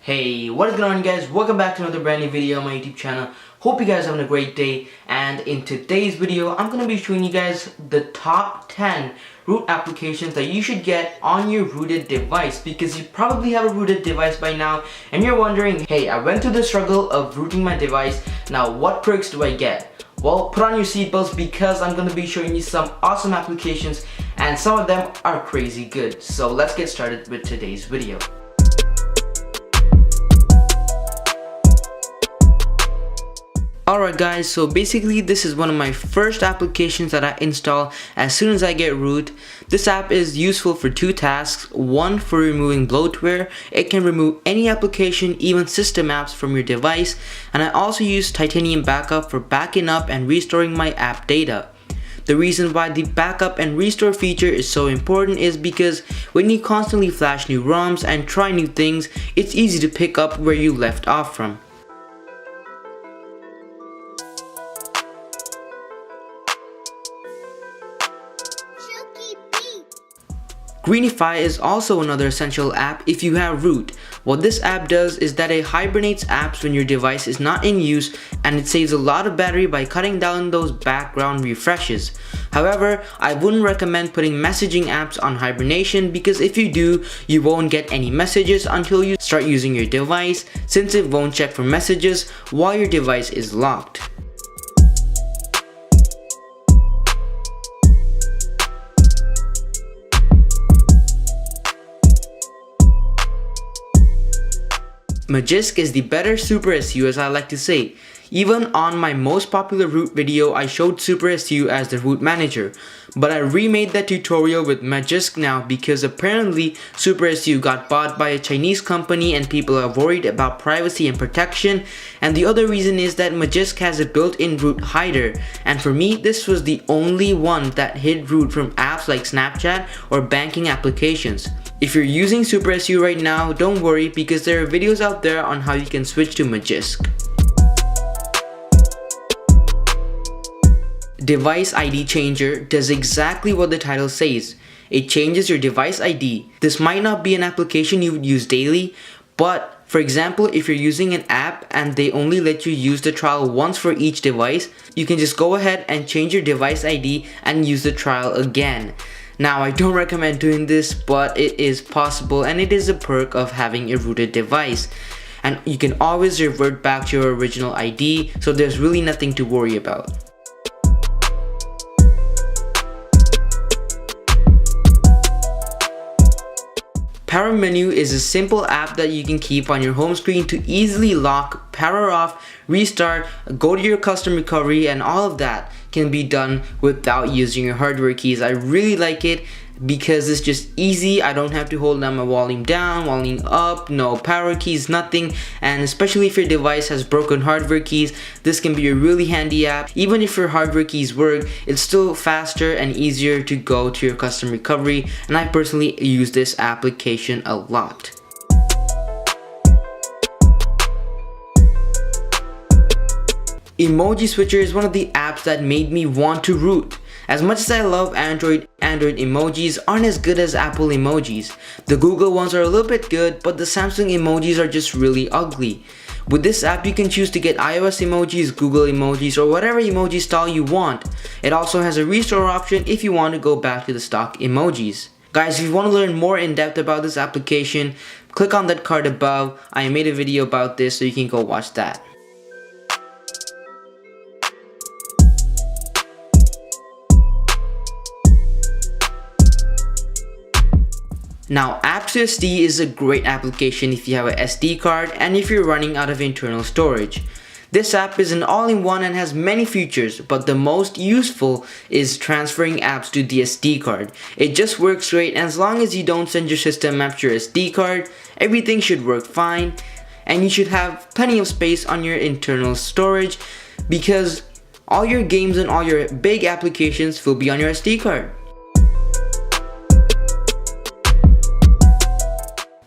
Hey, what is going on, guys? Welcome back to another brand new video on my YouTube channel. Hope you guys are having a great day, and in today's video I'm going to be showing you guys the top 10 root applications that you should get on your rooted device, because you probably have a rooted device by now and you're wondering, hey, I went through the struggle of rooting my device, now what perks do I get? Well, put on your seatbelts because I'm going to be showing you some awesome applications and some of them are crazy good. So let's get started with today's video. Alright guys, so basically this is one of my first applications that I install as soon as I get root. This app is useful for two tasks. One, for removing bloatware. It can remove any application, even system apps, from your device. And I also use Titanium Backup for backing up and restoring my app data. The reason why the backup and restore feature is so important is because when you constantly flash new ROMs and try new things, it's easy to pick up where you left off from. Greenify is also another essential app if you have root. What this app does is that it hibernates apps when your device is not in use, and it saves a lot of battery by cutting down those background refreshes. However, I wouldn't recommend putting messaging apps on hibernation, because if you do, you won't get any messages until you start using your device, since it won't check for messages while your device is locked. Magisk is the better Super SU, as I like to say. Even on my most popular root video, I showed Super SU as the root manager. But I remade that tutorial with Magisk now because apparently Super SU got bought by a Chinese company and people are worried about privacy and protection. And the other reason is that Magisk has a built-in root hider. And for me, this was the only one that hid root from apps like Snapchat or banking applications. If you're using Super SU right now, don't worry, because there are videos out there on how you can switch to Magisk. Device ID Changer does exactly what the title says. It changes your device ID. This might not be an application you would use daily, but for example, if you're using an app and they only let you use the trial once for each device, you can just go ahead and change your device ID and use the trial again. Now, I don't recommend doing this, but it is possible and it is a perk of having a rooted device. And you can always revert back to your original ID, so there's really nothing to worry about. ParhamMenu is a simple app that you can keep on your home screen to easily lock, power off, restart, go to your custom recovery, and all of that can be done without using your hardware keys. I really like it because it's just easy. I don't have to hold down my volume down, volume up, no power keys, nothing. And especially if your device has broken hardware keys, this can be a really handy app. Even if your hardware keys work, it's still faster and easier to go to your custom recovery, and I personally use this application a lot. Emoji Switcher is one of the apps that made me want to root. As much as I love Android emojis aren't as good as Apple emojis. The Google ones are a little bit good, but the Samsung emojis are just really ugly. With this app, you can choose to get iOS emojis, Google emojis, or whatever emoji style you want. It also has a restore option if you want to go back to the stock emojis. Guys, if you want to learn more in depth about this application, click on that card above. I made a video about this, so you can go watch that. Now, Apps2SD is a great application if you have a SD card and if you're running out of internal storage. This app is an all-in-one and has many features, but the most useful is transferring apps to the SD card. It just works great, and as long as you don't send your system apps to your SD card, everything should work fine, and you should have plenty of space on your internal storage because all your games and all your big applications will be on your SD card.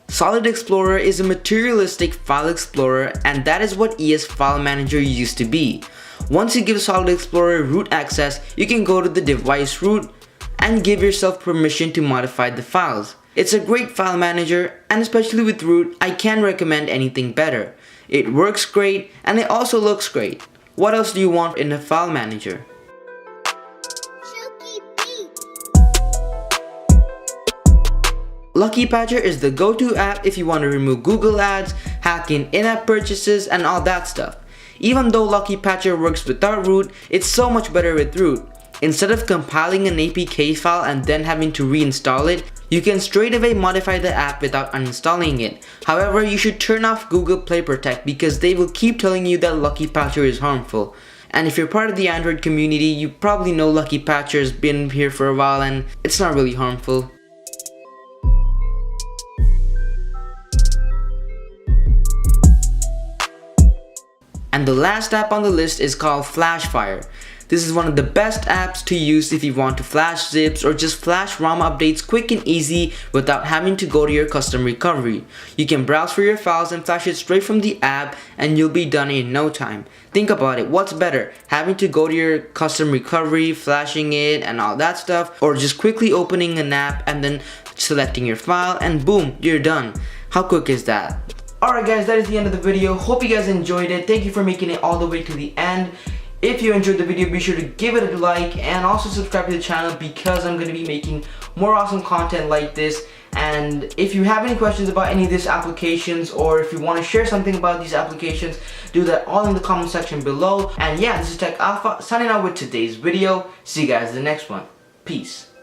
Solid Explorer is a materialistic file explorer, and that is what ES File Manager used to be. Once you give Solid Explorer root access, you can go to the device root and give yourself permission to modify the files. It's a great file manager, and especially with root, I can't recommend anything better. It works great and it also looks great. What else do you want in a file manager? Lucky Patcher is the go-to app if you want to remove Google ads, hack in-app purchases, and all that stuff. Even though Lucky Patcher works without root, it's so much better with root. Instead of compiling an APK file and then having to reinstall it, you can straight away modify the app without uninstalling it. However, you should turn off Google Play Protect because they will keep telling you that Lucky Patcher is harmful. And if you're part of the Android community, you probably know Lucky Patcher has been here for a while and it's not really harmful. And the last app on the list is called FlashFire. This is one of the best apps to use if you want to flash zips or just flash ROM updates quick and easy without having to go to your custom recovery. You can browse for your files and flash it straight from the app and you'll be done in no time. Think about it, what's better? Having to go to your custom recovery, flashing it and all that stuff, or just quickly opening an app and then selecting your file and boom, you're done. How quick is that? Alright guys, that is the end of the video. Hope you guys enjoyed it. Thank you for making it all the way to the end. If you enjoyed the video, be sure to give it a like and also subscribe to the channel because I'm going to be making more awesome content like this. And if you have any questions about any of these applications or if you want to share something about these applications, do that all in the comment section below. And yeah, this is Tech Alpha signing out with today's video. See you guys in the next one. Peace.